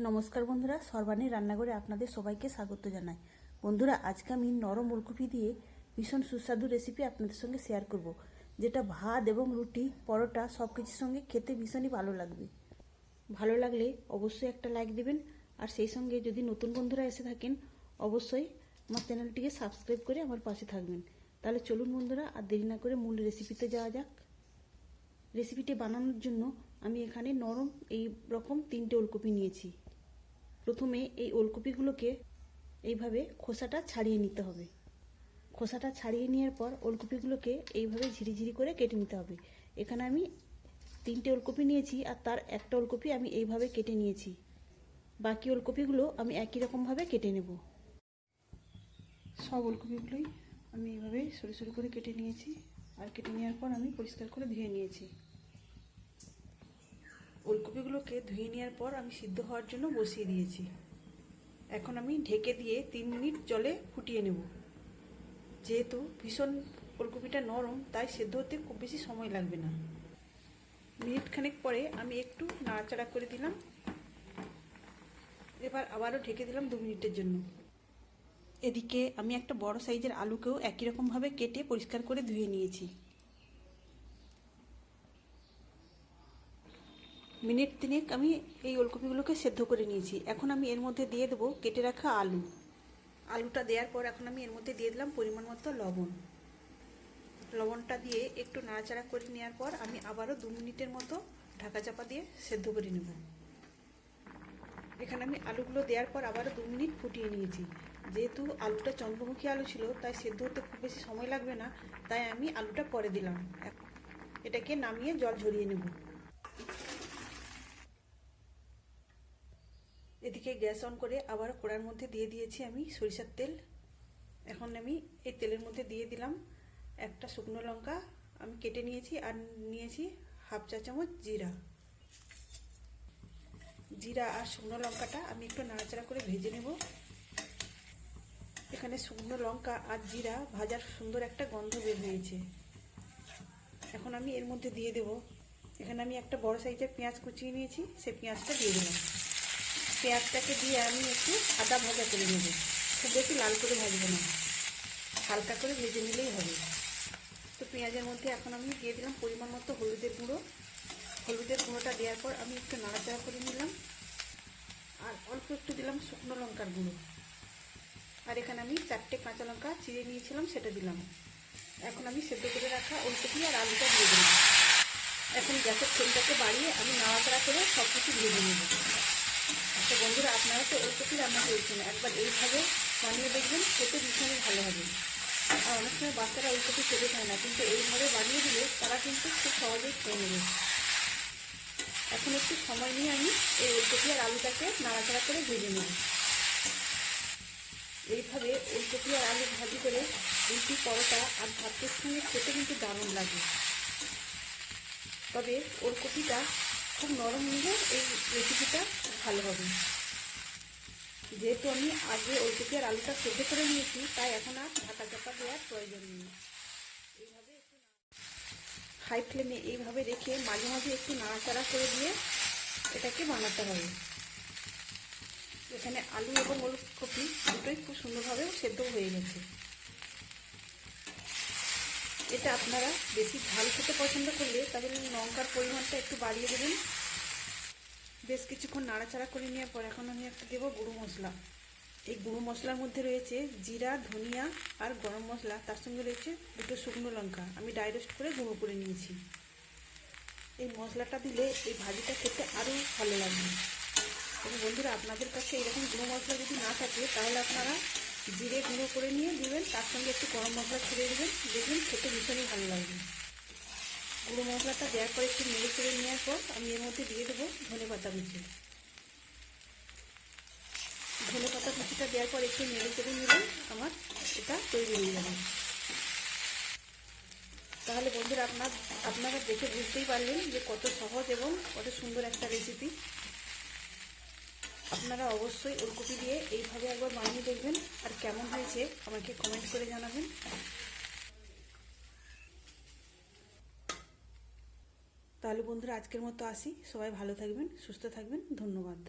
নমস্কার বন্ধুরা, সর্বাণীর রান্নাঘরে আপনাদের সবাইকে স্বাগত জানাই। বন্ধুরা, আজকে আমি নরম ওলকপি দিয়ে ভীষণ সুস্বাদু রেসিপি আপনাদের সঙ্গে শেয়ার করব, যেটা ভাত এবং রুটি, পরোটা সব কিছুর সঙ্গে খেতে ভীষণই ভালো লাগবে। ভালো লাগলে অবশ্যই একটা লাইক দেবেন, আর সেই সঙ্গে যদি নতুন বন্ধুরা এসে থাকেন অবশ্যই আমার চ্যানেলটিকে সাবস্ক্রাইব করে আমার পাশে থাকবেন। তাহলে চলুন বন্ধুরা, আর দেরি না করে মূল রেসিপিতে যাওয়া যাক। রেসিপিটি বানানোর জন্য আমি এখানে নরম এই রকম 3টে ওলকপি নিয়েছি। প্রথমে এই ওলকপিগুলোকে এইভাবে খোসাটা ছাড়িয়ে নিতে হবে। খোসাটা ছাড়িয়ে নেওয়ার পর ওলকপিগুলোকে এইভাবে ঝিরিঝিরি করে কেটে নিতে হবে। এখানে আমি 3টে ওলকপি নিয়েছি, আর তার একটা ওলকপি আমি এইভাবে কেটে নিয়েছি। বাকি ওলকপিগুলো আমি একই রকমভাবে কেটে নেব। সব ওলকপিগুলোই আমি এইভাবে সরু সরু করে কেটে নিয়েছি, আর কেটে নেওয়ার পর আমি পরিষ্কার করে ধুয়ে নিয়েছি। ওলকপিগুলোকে ধুয়ে নেওয়ার পর আমি সিদ্ধ হওয়ার জন্য বসিয়ে দিয়েছি। এখন আমি ঢেকে দিয়ে 3 মিনিট জলে ফুটিয়ে নেব। যেহেতু ভীষণ ওলকপিটা নরম, তাই সেদ্ধ হতে খুব বেশি সময় লাগবে না। মিনিট খানেক পরে আমি একটু নাড়াচাড়া করে দিলাম। এবার আবারও ঢেকে দিলাম 2 মিনিটের জন্য। এদিকে আমি একটা বড় সাইজের আলুকেও একই রকমভাবে কেটে পরিষ্কার করে ধুয়ে নিয়েছি। মিনিট 3 আমি এই ওলকপিগুলোকে সেদ্ধ করে নিয়েছি। এখন আমি এর মধ্যে দিয়ে দেবো কেটে রাখা আলু। আলুটা দেওয়ার পর এখন আমি এর মধ্যে দিয়ে দিলাম পরিমাণ মতো লবণ। লবণটা দিয়ে একটু নাড়াচাড়া করে নেওয়ার পর আমি আবারও 2 মিনিটের মতো ঢাকা চাপা দিয়ে সেদ্ধ করে নেব। এখানে আমি আলুগুলো দেওয়ার পর আবারও 2 মিনিট ফুটিয়ে নিয়েছি। যেহেতু আলুটা চন্দ্রমুখী আলু ছিল, তাই সেদ্ধ হতে খুব বেশি সময় লাগবে না, তাই আমি আলুটা পরে দিলাম। এটাকে নামিয়ে জল ঝরিয়ে নেব। এদিকে গ্যাস অন করে আবার কড়ার মধ্যে দিয়ে দিয়েছি আমি সরিষার তেল। এখন আমি এই তেলের মধ্যে দিয়ে দিলাম একটা শুকনো লঙ্কা আমি কেটে নিয়েছি, আর নিয়েছি হাফ চা চামচ জিরা। জিরা আর শুকনো লঙ্কাটা আমি একটু নাড়াচাড়া করে ভেজে নেব। এখানে শুকনো লঙ্কা আর জিরা ভাজার সুন্দর একটা গন্ধ বের হয়েছে। এখন আমি এর মধ্যে দিয়ে দেব, এখানে আমি একটা বড় সাইজের পেঁয়াজ কুচিয়ে নিয়েছি, সেই পেঁয়াজটা দিয়ে দিলাম। পেঁয়াজটাকে দিয়ে আমি একটু আদা ভাজা করে নেব। খুব বেশি লাল করে ভাজবো না, হালকা করে ভেজে নিলেই হবে। তো পেঁয়াজের মধ্যে এখন আমি দিয়ে দিলাম পরিমাণ মতো হলুদের গুঁড়ো। হলুদের গুঁড়োটা দেওয়ার পর আমি একটু নাড়াচাড়া করে নিলাম, আর অল্প একটু দিলাম শুকনো লঙ্কার গুঁড়ো। আর এখানে আমি 4টে কাঁচা লঙ্কা চিড়ে নিয়েছিলাম, সেটা দিলাম। এখন আমি সেদ্ধ করে রাখা ওলকপি আর আলুটা দিয়ে দিলাম। এখন গ্যাসের ফ্লেমটাকে বাড়িয়ে আমি নাড়াচাড়া করে সব কিছু ভেজে নেব। তো বন্ধুরা, আপনারা তো ওলকপি রান্না করেছেন, একবার এইভাবে বানিয়ে দেখবেন, খেতে ভীষণই ভালো হবে। আর অনেক সময় বাচ্চারা ওলকপি খেতে চায় না, কিন্তু এইভাবে বানিয়ে দিলে তারা কিন্তু খুব সহজেই খেয়ে নেবে। এখন একটু সময় নিয়ে আমি এই ওলকপি আর আলুটাকে নাড়াচাড়া করে ভেজে নেব। এইভাবে ওলকপি আর আলু ভাজি করে রুটি, পরোটা আর ভাতের সঙ্গে খেতে কিন্তু দারুণ লাগে। তবে ওলকপিটা খুব নরম নিলে এই রেসিপিটা ভালো হবে। যেহেতু আমি আগে ওলকপি আর আলুটা সেদ্ধ করে নিয়েছি, তাই এখন আর ঢাকা চাপা দেওয়ার প্রয়োজন নেই। এইভাবে একটু হাই ফ্লেমে এইভাবে রেখে মাঝে মাঝে একটু নাড়াচাড়া করে দিয়ে এটাকে বানাতে হবে। এখানে আলু এবং ওলকপি দুটোই খুব সুন্দরভাবে সেদ্ধ হয়ে গেছে। এটা আপনারা বেশি ঝাল খেতে পছন্দ করলে তাহলে লঙ্কার পরিমাণটা একটু বাড়িয়ে দেবেন। বেশ কিছুক্ষণ নাড়াচাড়া করে নেওয়ার পর এখন আমি একটা দেবো গুঁড়ো মশলা। এই গুঁড়ো মশলার মধ্যে রয়েছে জিরা, ধনিয়া আর গরম মশলা, তার সঙ্গে রয়েছে 2টো শুকনো লঙ্কা আমি ড্রাই রোস্ট করে গুঁড়ো করে নিয়েছি। এই মশলাটা দিলে এই ভাজিটা খেতে আরও ভালো লাগবে। এবং বন্ধুরা, আপনাদের কাছে এরকম গুঁড়ো মশলা যদি না থাকে তাহলে আপনারা জিরে গুঁড়ো করে নিয়ে দিবেন, তার সঙ্গে একটু গরম মশলা ছেড়ে দেবেন, দেখবেন খেতে ভীষণই ভালো লাগবে। গুঁড়ো মশলাটা দেওয়ার পর একটু নেড়ে চেড়ে নেওয়ার পর আমি এর মধ্যে দিয়ে দেবো ধনেপাতা কুচি। ধনেপাতা কুচিটা দেওয়ার পর একটু নেড়ে চেড়ে নিলে আমার এটা তৈরি হয়ে যাবে। তাহলে বন্ধুরা, আপনারা দেখে বুঝতেই পারলেন যে কত সহজ এবং কত সুন্দর একটা রেসিপি। আপনারা অবশ্যই ওলকপি দিয়ে এইভাবে একবার বানিয়ে দেখবেন, আর কেমন হয়েছে আমাকে কমেন্ট করে জানাবেন। তাহলে বন্ধুরা, আজকের মতো আসি। সবাই ভালো থাকবেন, সুস্থ থাকবেন। ধন্যবাদ।